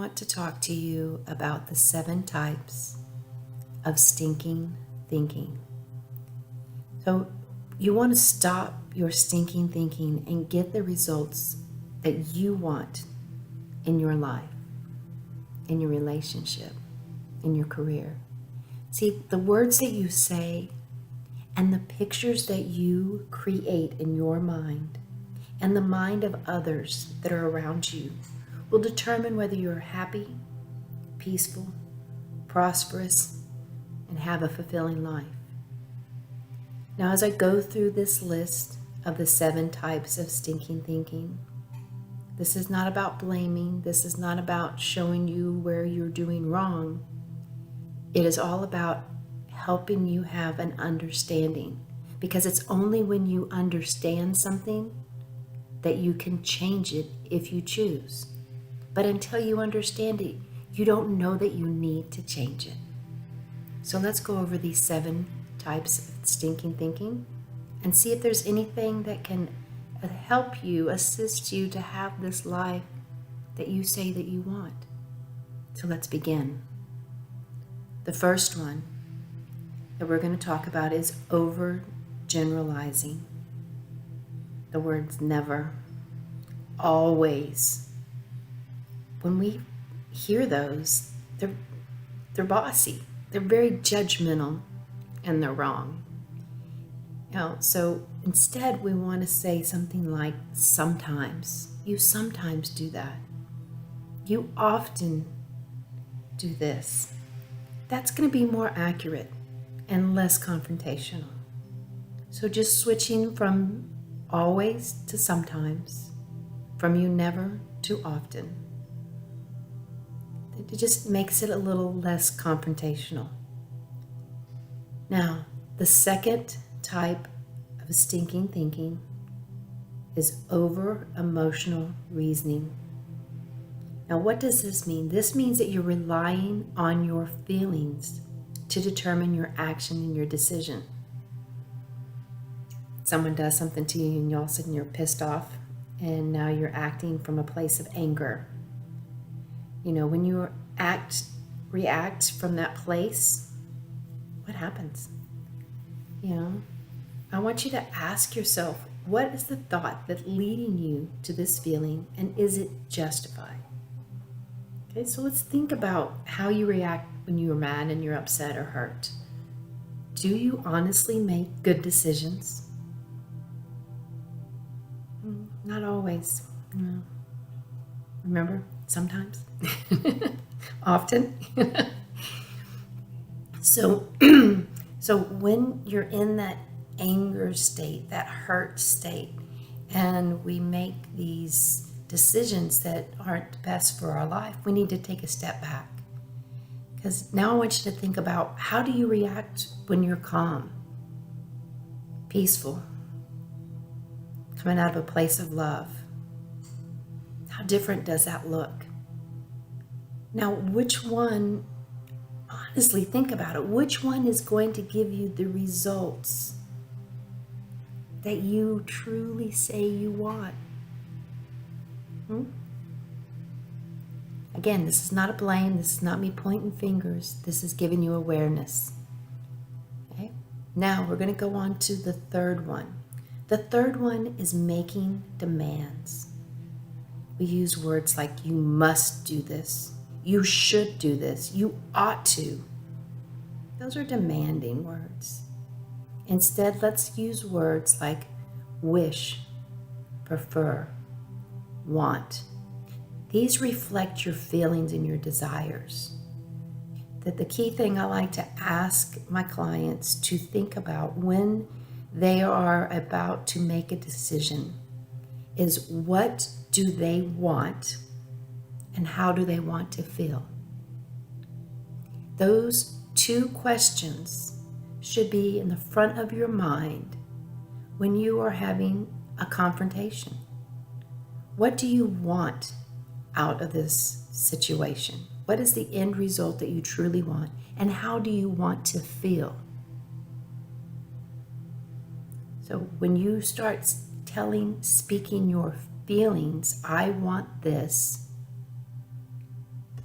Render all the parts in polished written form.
want to talk to you about the 7 types of stinking thinking. So you want to stop your stinking thinking and get the results that you want in your life, in your relationship, in your career. See, the words that you say and the pictures that you create in your mind and the mind of others that are around you will determine whether you're happy, peaceful, prosperous, and have a fulfilling life. Now, as I go through this list of the 7 types of stinking thinking, this is not about blaming. This is not about showing you where you're doing wrong. It is all about helping you have an understanding, because it's only when you understand something that you can change it if you choose. But until you understand it, you don't know that you need to change it. So let's go over these 7 types of stinking thinking and see if there's anything that can help you, assist you to have this life that you say that you want. So let's begin. The first one that we're going to talk about is overgeneralizing. The words never, always. When we hear those, they're bossy. They're very judgmental, and they're wrong. So instead we want to say something like sometimes. You sometimes do that. You often do this. That's going to be more accurate and less confrontational. So just switching from always to sometimes, from you never to often. It just makes it a little less confrontational. Now, the second type of stinking thinking is over-emotional reasoning. Now, what does this mean? This means that you're relying on your feelings to determine your action and your decision. Someone does something to you and all of a sudden you're pissed off, and now you're acting from a place of anger. When you react from that place, what happens? I want you to ask yourself, what is the thought that's leading you to this feeling, and is it justified? Okay, so let's think about how you react when you're mad and you're upset or hurt. Do you honestly make good decisions? Not always. No. Remember, sometimes, often. So when you're in that anger state, that hurt state, and we make these decisions that aren't best for our life, we need to take a step back. Because now I want you to think about, how do you react when you're calm, peaceful, coming out of a place of love? How different does that look? Now, which one, honestly think about it, which one is going to give you the results that you truly say you want? Again, this is not a blame. This is not me pointing fingers. This is giving you awareness. Okay? Now we're going to go on to the third one. The third one is making demands. We use words like you must do this, you should do this, you ought to. Those are demanding words. Instead, let's use words like wish, prefer, want. These reflect your feelings and your desires. That the key thing I like to ask my clients to think about when they are about to make a decision is, what do they want and how do they want to feel? Those 2 questions should be in the front of your mind when you are having a confrontation. What do you want out of this situation? What is the end result that you truly want? And how do you want to feel? So when you start speaking your feelings, I want this,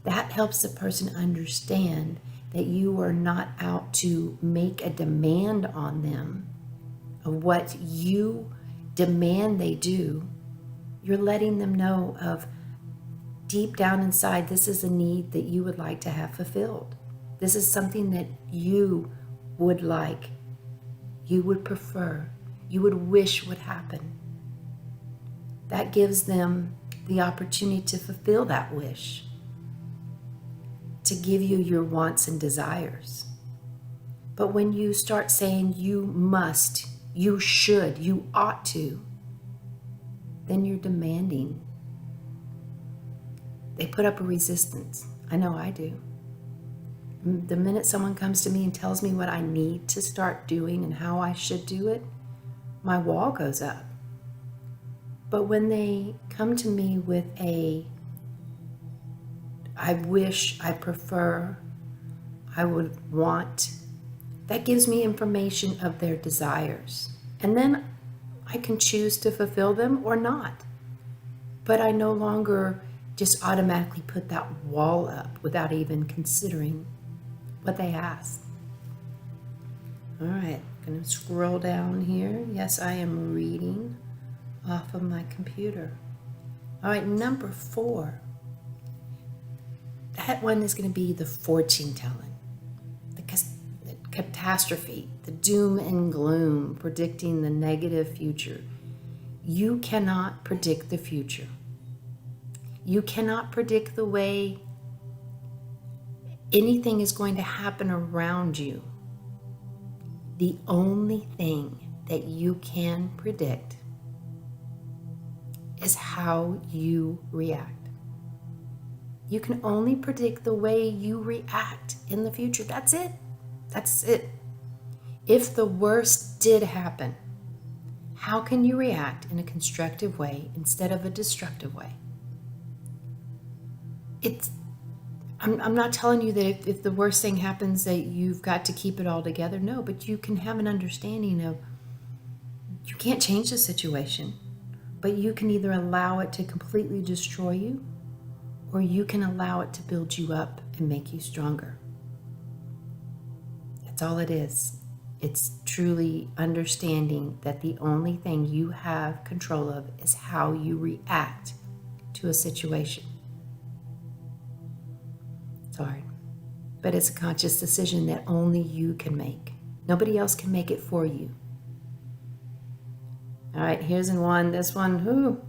That helps the person understand that you are not out to make a demand on them of what you demand they do. You're letting them know of deep down inside, this is a need that you would like to have fulfilled. This is something that you would like, you would prefer, you would wish would happen. That gives them the opportunity to fulfill that wish, to give you your wants and desires. But when you start saying you must, you should, you ought to, then you're demanding. They put up a resistance. I know I do. The minute someone comes to me and tells me what I need to start doing and how I should do it, my wall goes up. But when they come to me with I wish, I prefer, I would want, that gives me information of their desires. And then I can choose to fulfill them or not. But I no longer just automatically put that wall up without even considering what they ask. All right, I'm going to scroll down here. Yes, I am reading off of my computer. All right, number 4. That one is going to be the fortune telling, the catastrophe, the doom and gloom, predicting the negative future. You cannot predict the future. You cannot predict the way anything is going to happen around you. The only thing that you can predict is how you react. You can only predict the way you react in the future. That's it. That's it. If the worst did happen, how can you react in a constructive way instead of a destructive way? I'm not telling you that if the worst thing happens that you've got to keep it all together. No, but you can have an understanding of you can't change the situation, but you can either allow it to completely destroy you, or you can allow it to build you up and make you stronger. That's all it is. It's truly understanding that the only thing you have control of is how you react to a situation. It's hard, but it's a conscious decision that only you can make. Nobody else can make it for you. All right, here's one. This one,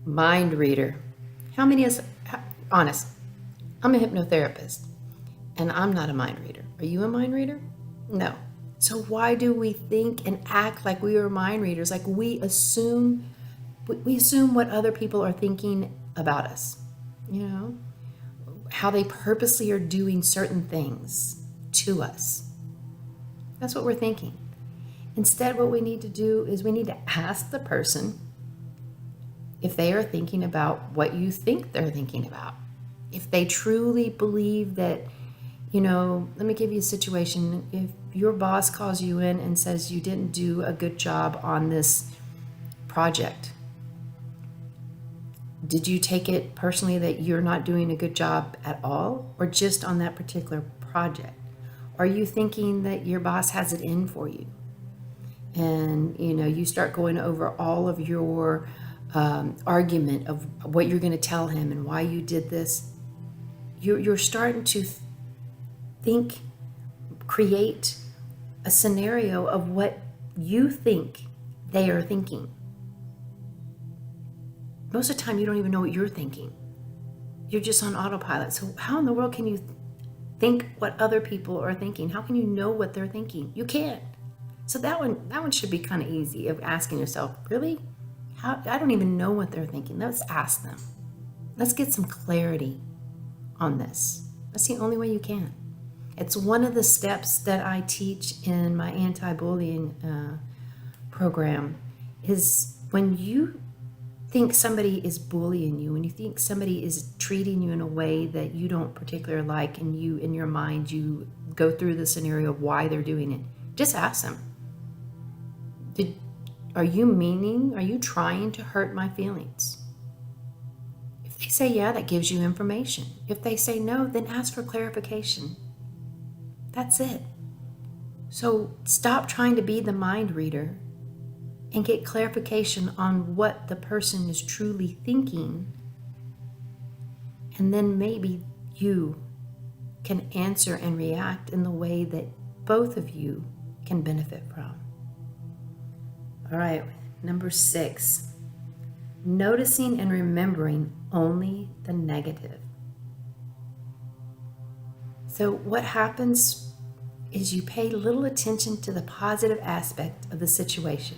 mind reader. How many is, honest, I'm a hypnotherapist and I'm not a mind reader. Are you a mind reader? No. So why do we think and act like we are mind readers? Like we assume what other people are thinking about us, how they purposely are doing certain things to us. That's what we're thinking. Instead, what we need to do is we need to ask the person if they are thinking about what you think they're thinking about. If they truly believe that, let me give you a situation. If your boss calls you in and says you didn't do a good job on this project, did you take it personally that you're not doing a good job at all, or just on that particular project? Are you thinking that your boss has it in for you? And, you start going over all of your argument of what you're going to tell him and why you did this. You're starting to create a scenario of what you think they are thinking. Most of the time, you don't even know what you're thinking. You're just on autopilot. So how in the world can you think what other people are thinking? How can you know what they're thinking? You can't. So that one should be kind of easy, of asking yourself, really? I don't even know what they're thinking. Let's ask them. Let's get some clarity on this. That's the only way you can. It's one of the steps that I teach in my anti-bullying program, is when you think somebody is bullying you, when you think somebody is treating you in a way that you don't particularly like, and you, in your mind, you go through the scenario of why they're doing it, just ask them. Are you trying to hurt my feelings? If they they say yeah, that gives you information. If they say no, then ask for clarification. That's it. So stop trying to be the mind reader and get clarification on what the person is truly thinking. And then maybe you can answer and react in the way that both of you can benefit from. All right, number 6, noticing and remembering only the negative. So what happens is you pay little attention to the positive aspect of the situation,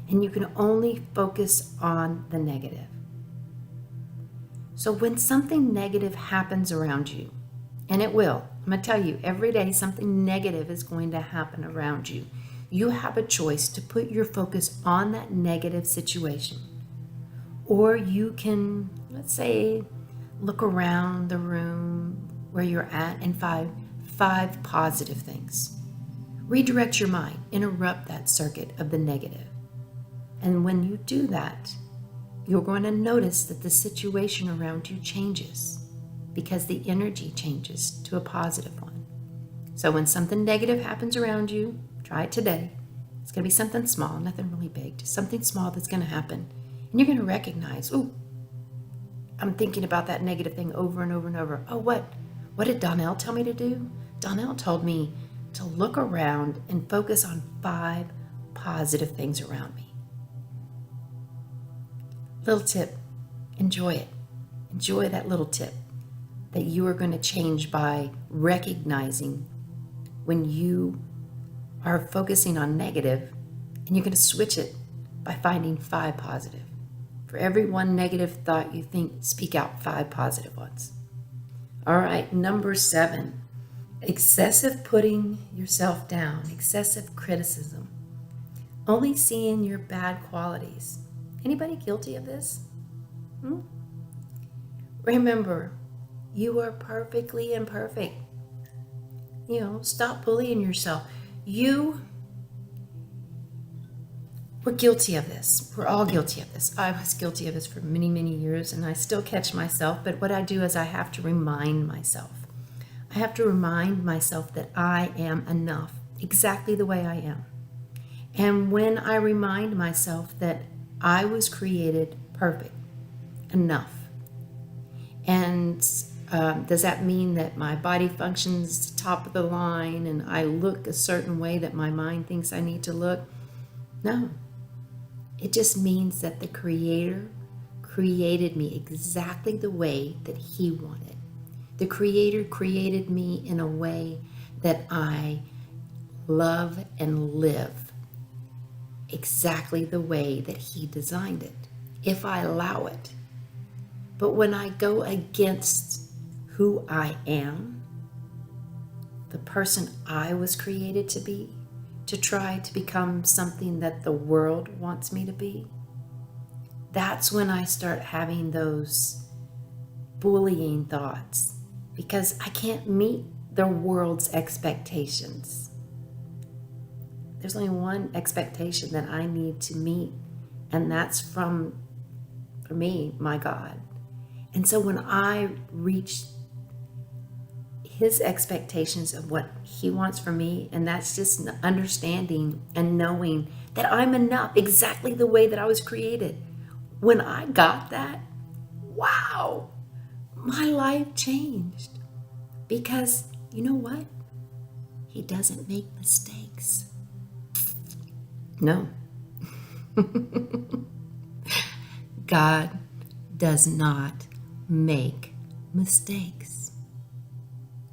and you can only focus on the negative. So when something negative happens around you, and it will, I'm going to tell you, every day something negative is going to happen around you. You have a choice to put your focus on that negative situation. Or you can, let's say, look around the room where you're at and find 5 positive things. Redirect your mind, interrupt that circuit of the negative. And when you do that, you're going to notice that the situation around you changes because the energy changes to a positive one. So when something negative happens around you, try it today. It's going to be something small, nothing really big, just something small that's going to happen. And you're going to recognize, ooh, I'm thinking about that negative thing over and over and over. Oh, what did Donnell tell me to do? Donnell told me to look around and focus on 5 positive things around me. Little tip, enjoy it. Enjoy that little tip that you are going to change by recognizing when you are focusing on negative, and you're going to switch it by finding 5 positive. For every one negative thought you think, speak out 5 positive ones. All right, number 7, excessive putting yourself down, excessive criticism, only seeing your bad qualities. Anybody guilty of this? Remember, you are perfectly imperfect. Stop bullying yourself. We're guilty of this. We're all guilty of this. I was guilty of this for many, many years, and I still catch myself. But what I do is I have to remind myself. I have to remind myself that I am enough, exactly the way I am. And when I remind myself that I was created perfect, enough, and does that mean that my body functions top of the line and I look a certain way that my mind thinks I need to look? No. It just means that the Creator created me exactly the way that He wanted. The Creator created me in a way that I love and live exactly the way that He designed it, if I allow it. But when I go against who I am, the person I was created to be, to try to become something that the world wants me to be, that's when I start having those bullying thoughts, because I can't meet the world's expectations. There's only one expectation that I need to meet, and that's for me, my God. And so when I reach His expectations of what He wants for me, and that's just understanding and knowing that I'm enough exactly the way that I was created. When I got that, wow, my life changed. Because you know what? He doesn't make mistakes. No. God does not make mistakes.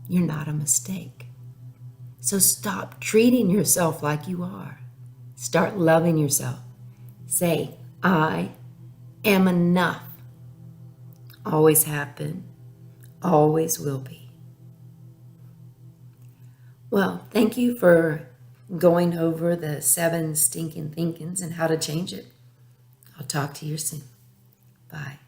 You're not a mistake. So stop treating yourself like you are. Start loving yourself. Say, I am enough. Always have been, always will be. Well, thank you for going over the 7 stinking thinkings and how to change it. I'll talk to you soon. Bye.